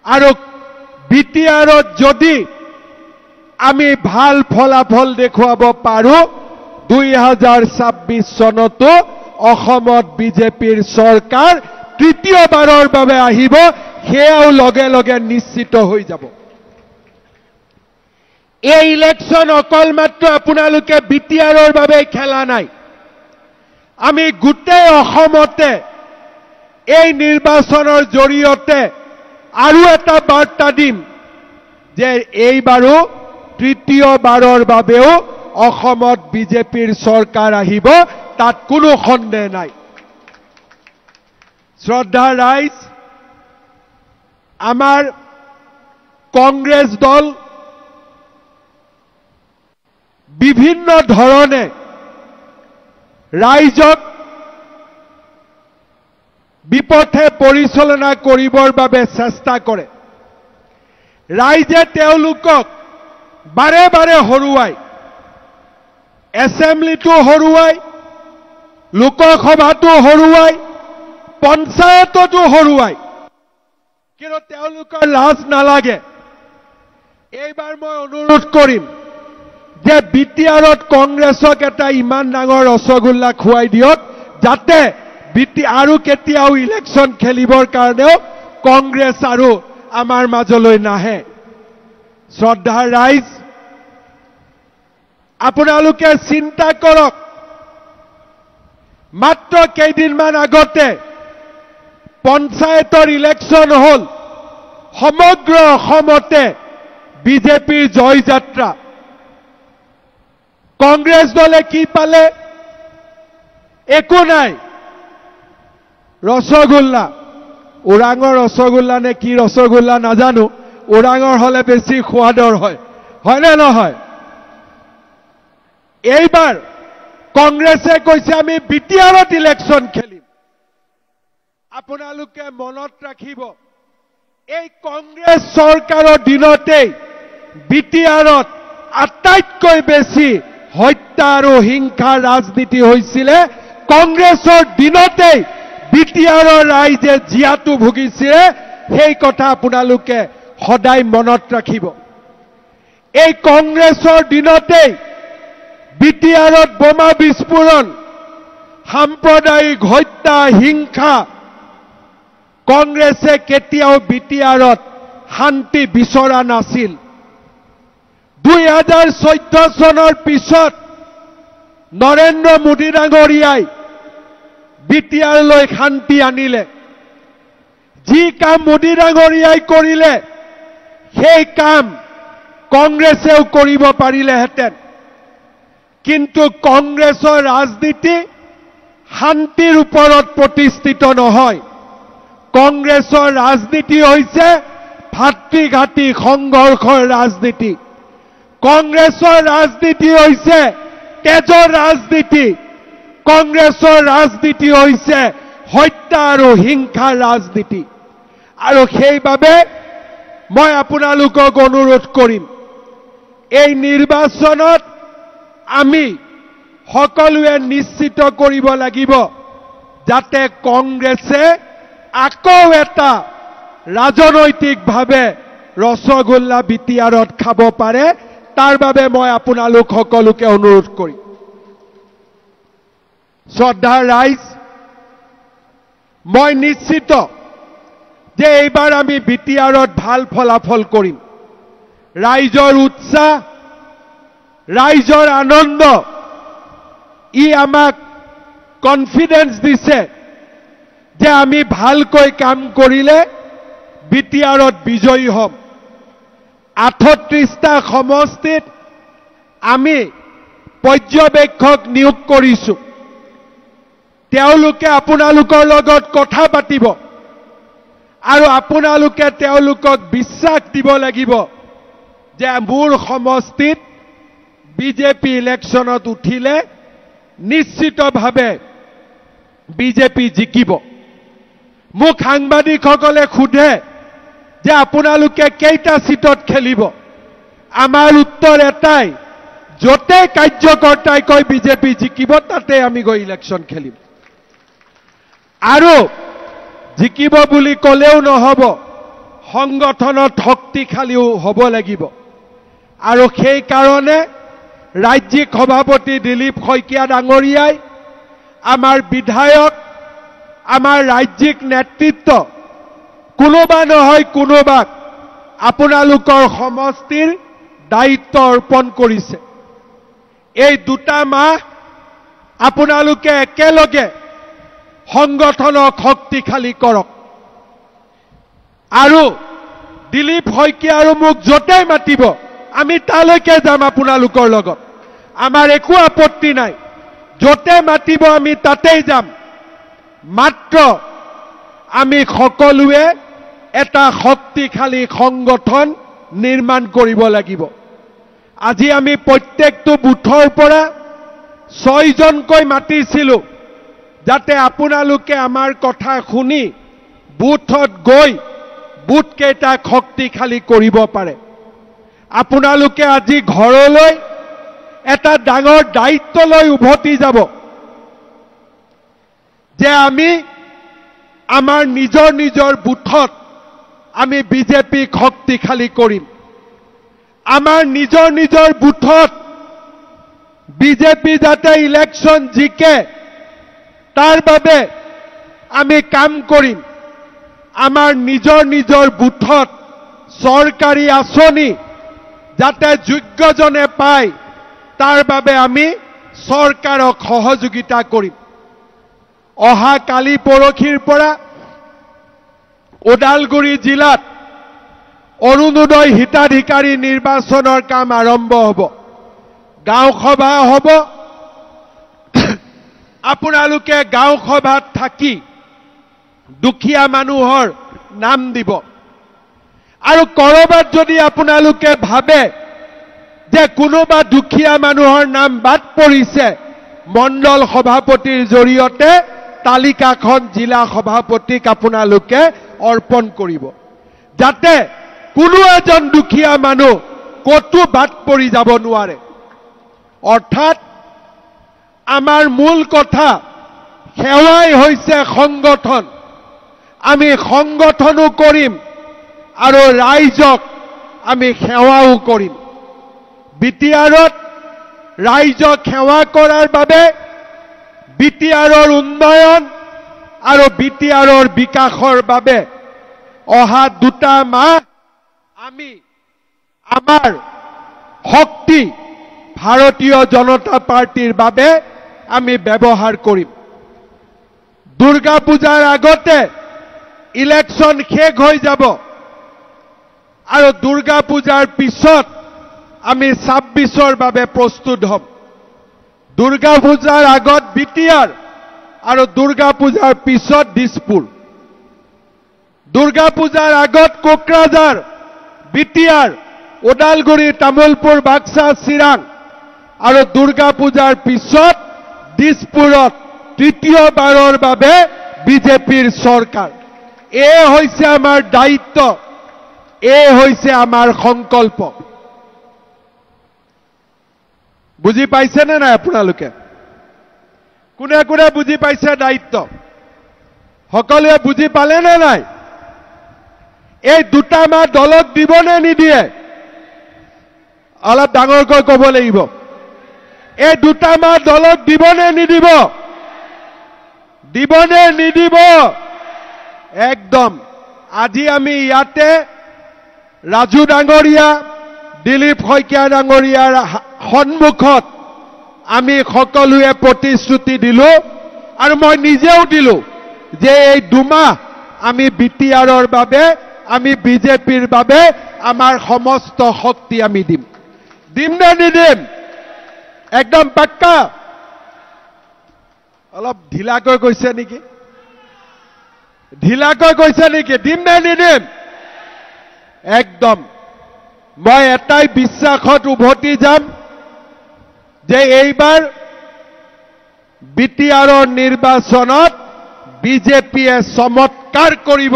আৰু বিটিআৰত যদি আমি ভাল ফলাফল দেখুৱাব পাৰো 2026 চনতো অসমত বিজেপিৰ চৰকাৰ তৃতীয়বাৰৰ বাবে আহিব সেয়াও লগে লগে নিশ্চিত হৈ যাব এই ইলেকশ্যন অকল মাত্ৰ আপোনালোকে বিটিআৰৰ বাবে খেলা নাই আমি গোটেই অসমতে এই নিৰ্বাচনৰ জৰিয়তে আৰু এটা বাৰ্তা দিম যে এইবাৰো তৃতীয়বাৰৰ বাবেও অসমত বিজেপিৰ চৰকাৰ আহিব তাত কোনো সন্দেহ নাই শ্ৰদ্ধা ৰাইজ আমাৰ কংগ্ৰেছ দল বিভিন্ন ধৰণে ৰাইজক বিপথে পৰিচালনা কৰিবৰ বাবে চেষ্টা কৰে ৰাইজে তেওঁলোকক বাৰে বাৰে হৰুৱাই এছেম্বলিটো হৰুৱাই লোকসভাটো হৰুৱাই পঞ্চায়ততো হৰুৱাই কিন্তু তেওঁলোকৰ লাজ নালাগে এইবাৰ মই অনুৰোধ কৰিম যে বিটিআৰত কংগ্ৰেছক এটা ইমান ডাঙৰ ৰসগোল্লা খুৱাই দিয়ক যাতে আৰু কেতিয়াও ইলেকশ্যন খেলিবৰ কাৰণেও কংগ্ৰেছ আৰু আমাৰ মাজলৈ নাহে শ্ৰদ্ধাৰ ৰাইজ আপোনালোকে চিন্তা কৰক মাত্ৰ কেইদিনমান আগতে পঞ্চায়তৰ ইলেকশ্যন হ'ল সমগ্ৰ অসমতে বিজেপিৰ জয়যাত্ৰা কংগ্ৰেছ দলে কি পালে একো নাই ৰসগোল্লা ওৰাঙৰ ৰসগোল্লা নে কি ৰসগোল্লা নাজানো ওৰাঙৰ হলে বেছি সোৱাদৰ হয় হয়নে নহয় এইবাৰ কংগ্ৰেছে কৈছে আমি বিটিআৰত ইলেকশ্যন খেলিম। আপোনালোকে মনত ৰাখিব, এই কংগ্ৰেছ চৰকাৰৰ দিনতেই বিটিআৰত আটাইতকৈ বেছি হত্যা আৰু হিংসাৰ ৰাজনীতি হৈছিলে। কংগ্ৰেছৰ দিনতেই বিটিআৰৰ ৰাইজে জীয়াতু ভুগিছিলে। সেই কথা আপোনালোকে সদায় মনত ৰাখিব। এই কংগ্ৰেছৰ দিনতেই বিটিআৰত বোমা বিস্ফোৰণ, সাম্প্ৰদায়িক হত্যা, হিংসা। কংগ্ৰেছে কেতিয়াও বিটিআৰত শান্তি বিচৰা নাছিল। 2014 চনৰ পিছত নৰেন্দ্ৰ মোদী ডাঙৰীয়াই বিটিআৰলৈ শান্তি আনিলে। যি কাম মোদী ডাঙৰীয়াই কৰিলে সেই কাম কংগ্ৰেছেও কৰিব পাৰিলেহেঁতেন। কিন্তু কংগ্ৰেছৰ ৰাজনীতি শান্তিৰ ওপৰত প্ৰতিষ্ঠিত নহয়। কংগ্ৰেছৰ ৰাজনীতি হৈছে ভাতৃঘাতী সংঘৰ্ষৰ ৰাজনীতি। কংগ্ৰেছৰ ৰাজনীতি হৈছে তেজৰ ৰাজনীতি। কংগ্ৰেছৰ ৰাজনীতি হৈছে হত্যা আৰু হিংসাৰ ৰাজনীতি। আৰু সেইবাবে মই আপোনালোকক অনুৰোধ কৰিম, এই নিৰ্বাচনত আমি সকলোৱে নিশ্চিত কৰিব লাগিব যাতে কংগ্ৰেছে আকৌ এটা ৰাজনৈতিকভাৱে ৰসগোল্লা বিটিআৰত খাব পাৰে। তাৰ বাবে মই আপোনালোক সকলোকে অনুৰোধ কৰিম। শ্ৰদ্ধাৰ ৰাইজ, মই নিশ্চিত যে এইবাৰ আমি বিটিআৰত ভাল ফলাফল কৰিম। ৰাইজৰ উৎসাহ, ৰাইজৰ আনন্দ, ই আমাক কনফিডেন্স দিছে যে আমি ভালকৈ কাম কৰিলে বিটিআৰত বিজয়ী হ'ম। 38টা সমষ্টিত আমি পৰ্যবেক্ষক নিয়োগ কৰিছো। তেওঁলোকে আপোনালোকৰ লগত কথা পাতিব আৰু আপোনালোকে তেওঁলোকক বিশ্বাস দিব লাগিব যে মোৰ সমষ্টিত বিজেপি ইলেকশ্যনত উঠিলে নিশ্চিতভাৱে বিজেপি জিকিব। মোক সাংবাদিকসকলে সোধে যে আপোনালোকে কেইটা সিটত খেলিব। আমাৰ উত্তৰ এটাই, য'তে কাৰ্যকৰ্তাই কয় বিজেপি জিকিব তাতে আমি গৈ ইলেকশ্যন খেলিম। আৰু জিকিব বুলি ক'লেও নহ'ব, সংগঠনত শক্তিশালীও হ'ব লাগিব। আৰু সেই কাৰণে ৰাজ্যিক সভাপতি দিলীপ শইকীয়া ডাঙৰীয়াই, আমাৰ বিধায়ক, আমাৰ ৰাজ্যিক নেতৃত্ব কোনোবা নহয় কোনোবাক আপোনালোকৰ সমষ্টিৰ দায়িত্ব অৰ্পণ কৰিছে। এই 2টা মাহ আপোনালোকে একেলগে সংগঠনক শক্তিশালী কৰক। আৰু দিলীপ শইকীয়া আৰু মোক য'তেই মাতিব আমি তালৈকে যাম আপোনালোকৰ লগত। আমাৰ একো আপত্তি নাই, য'তে মাতিব আমি তাতেই যাম। মাত্ৰ আমি সকলোৱে এটা শক্তিশালী সংগঠন নিৰ্মাণ কৰিব লাগিব। আজি আমি প্ৰত্যেকটো বুথৰ পৰা 6জনকৈ মাতিছিলোঁ যাতে আপোনালোকে আমাৰ কথা শুনি বুথত গৈ বুথকেইটাক শক্তিশালী কৰিব পাৰে। আপোনালোকে আজি ঘৰলৈ এটা ডাঙৰ দায়িত্ব লৈ উভতি যাব যে আমি আমাৰ নিজৰ নিজৰ বুথত আমি বিজেপিক শক্তিশালী কৰিম। আমাৰ নিজৰ নিজৰ বুথত বিজেপি যাতে ইলেকশ্যন জিকে তাৰ বাবে আমি কাম কৰিম। আমাৰ নিজৰ নিজৰ বুথত চৰকাৰী আঁচনি যাতে যোগ্যজনে পায় তাৰ বাবে আমি চৰকাৰক সহযোগিতা কৰিম। অহা কালি পৰখিৰ পৰা ওদালগুৰি জিলাত অৰুণোদয় হিতাধিকাৰী নিৰ্বাচনৰ কাম আৰম্ভ হ'ব। গাঁও সভা হ'ব। আপোনালোকে গাঁও সভাত থাকি দুখীয়া মানুহৰ নাম দিব। আৰু কৰবাত যদি আপোনালোকে ভাবে যে কোনোবা দুখীয়া মানুহৰ নাম বাদ পৰিছে মণ্ডল সভাপতিৰ জৰিয়তে তালিকাখন জিলা সভাপতিক আপোনালোকে অৰ্পণ কৰিব যাতে কোনো এজন দুখীয়া মানুহ কতো বাদ পৰি যাব নোৱাৰে অৰ্থাৎ আমাৰ মূল কথা সেৱাই হৈছে সংগঠন আমি সংগঠনো কৰিম আৰু ৰাইজক আমি সেৱাও কৰিম বিটিআৰত ৰাইজক সেৱা কৰাৰ বাবে বিটিআৰৰ উন্নয়ন আৰু বিটিআৰৰ বিকাশৰ বাবে অহা 2 মাহ আমি আমাৰ শক্তি ভাৰতীয় জনতা পাৰ্টিৰ বাবে আমি ব্যৱহাৰ কৰিম দুৰ্গা পূজাৰ আগতে ইলেকশ্যন শেষ হৈ যাব আৰু দুৰ্গা পূজাৰ পিছত আমি 26ৰ বাবে প্ৰস্তুত হ'ম দুৰ্গা পূজাৰ আগত বিটিআৰ আৰু দুৰ্গা পূজাৰ পিছত দিছপুৰ দুৰ্গা পূজাৰ আগত কোকৰাঝাৰ বিটিআৰ ওদালগুৰি তামুলপুৰ বাক্সা চিৰাং আৰু দুৰ্গা পূজাৰ পিছত দিছপুৰত তৃতীয়বাৰৰ বাবে বিজেপিৰ চৰকাৰ এই হৈছে আমাৰ দায়িত্ব এই হৈছে আমাৰ সংকল্প বুজি পাইছে নে নাই আপোনালোকে কোনে কোনে বুজি পাইছে দায়িত্ব সকলোৱে বুজি পালে নে নাই এই 2 মাহ দলক দিবনে নিদিয়ে অলপ ডাঙৰকৈ ক'ব লাগিব এই 2 মাহ দলক দিবনে নিদিব দিবনে নিদিব একদম আজি আমি ইয়াতে ৰাজু ডাঙৰীয়া দিলীপ শইকীয়া ডাঙৰীয়াৰ সন্মুখত আমি সকলোৱে প্ৰতিশ্ৰুতি দিলো আৰু মই নিজেও দিলো যে এই 2 মাহ আমি বিটিআৰৰ বাবে আমি বিজেপিৰ বাবে আমাৰ সমস্ত শক্তি আমি দিম নে নিদিম একদম পাক্কা অলপ ঢিলাকৈ কৈছে নেকি দিম নে নিদিম একদম মই এটাই বিশ্বাসত উভতি যাম যে এইবাৰ বিটিআৰৰ নিৰ্বাচনত বিজেপিয়ে চমৎকাৰ কৰিব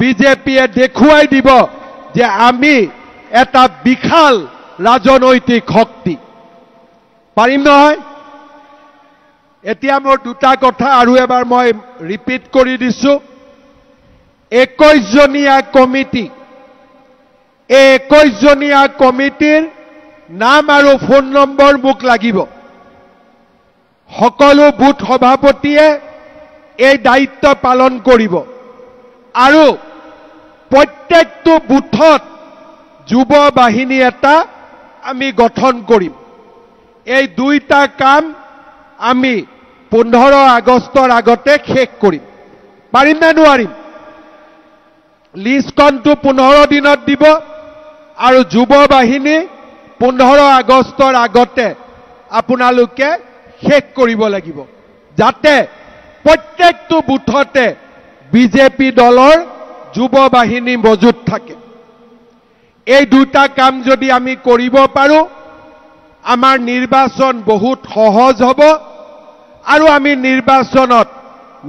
বিজেপিয়ে দেখুৱাই দিব যে আমি এটা বিশাল ৰাজনৈতিক শক্তি পাৰিম নহয় এতিয়া মোৰ 2টা কথা আৰু এবাৰ মই ৰিপিট কৰি দিছো 21 জনীয়া কমিটি এই 21 জনীয়া কমিটিৰ নাম আৰু ফোন নম্বৰ মোক লাগিব সকলো বুথ সভাপতিয়ে এই দায়িত্ব পালন কৰিব আৰু প্ৰত্যেকটো বুথত যুৱ বাহিনী এটা আমি গঠন কৰিম এই 2টা কাম আমি 15 আগষ্টৰ আগতে শেষ কৰিম পাৰিম নে নোৱাৰিম লিষ্টখনটো 15 দিনত দিব আৰু যুৱ বাহিনী 15 আগষ্টৰ আগতে আপোনালোকে শেষ কৰিব লাগিব যাতে প্ৰত্যেকটো বুথতে বিজেপি দলৰ যুৱ বাহিনী মজুত থাকে এই 2টা কাম যদি আমি কৰিব পাৰো আমাৰ নিৰ্বাচন বহুত সহজ হ'ব আৰু আমি নিৰ্বাচনত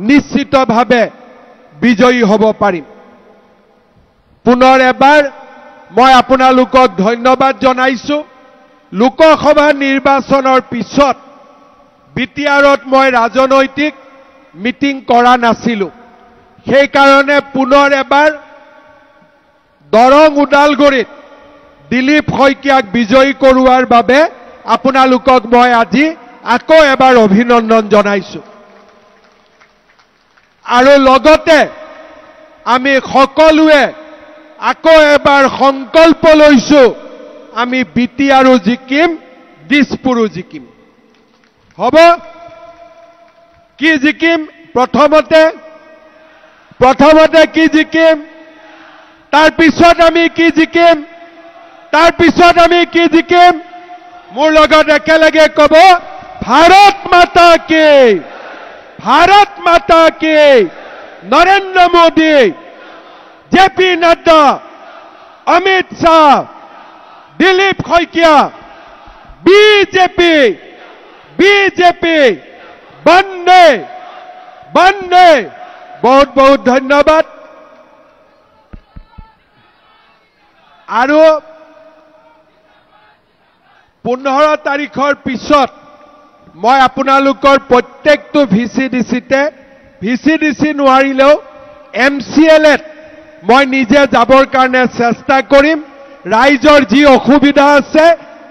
নিশ্চিতভাৱে বিজয়ী হ'ব পাৰিম পুনৰ এবাৰ মই আপোনালোকক ধন্যবাদ জনাইছো লোকসভা নিৰ্বাচনৰ পিছত বিটিআৰত মই ৰাজনৈতিক মিটিং কৰা নাছিলো সেই কাৰণে পুনৰ এবাৰ দৰং ওদালগুৰিত দিলীপ শইকীয়াক বিজয়ী কৰোৱাৰ বাবে আপোনালোকক মই আজি আকৌ এবাৰ অভিনন্দন জনাইছো আৰু লগতে আমি সকলোৱে আকৌ এবাৰ সংকল্প লৈছো আমি বিটিআৰো জিকিম দিছপুৰো জিকিম হ'ব কি জিকিম প্ৰথমতে কি জিকিম তাৰ পিছত আমি কি জিকিম মোৰ লগত একেলগে ক'ব ভাৰত মাতা কি Narendra Modi JP Nadda Amit Shah Dilip Saikia BJP BJP Vande Vande বহুত বহুত ধন্যবাদ আৰু 15 তাৰিখৰ পিছত মই আপোনালোকৰ প্ৰত্যেকটো ভিচিডিচি নোৱাৰিলেও MCLত মই নিজে যাবৰ কাৰণে চেষ্টা কৰিম ৰাইজৰ যি অসুবিধা আছে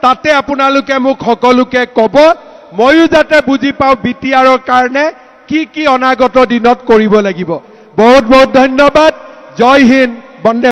তাতে আপোনালোকে মোক সকলোকে ক'ব ময়ো যাতে বুজি পাওঁ বিটিআৰৰ কাৰণে কি অনাগত দিনত কৰিব লাগিব বহুত বহুত ধন্যবাদ জয় হিন্দ বন্দে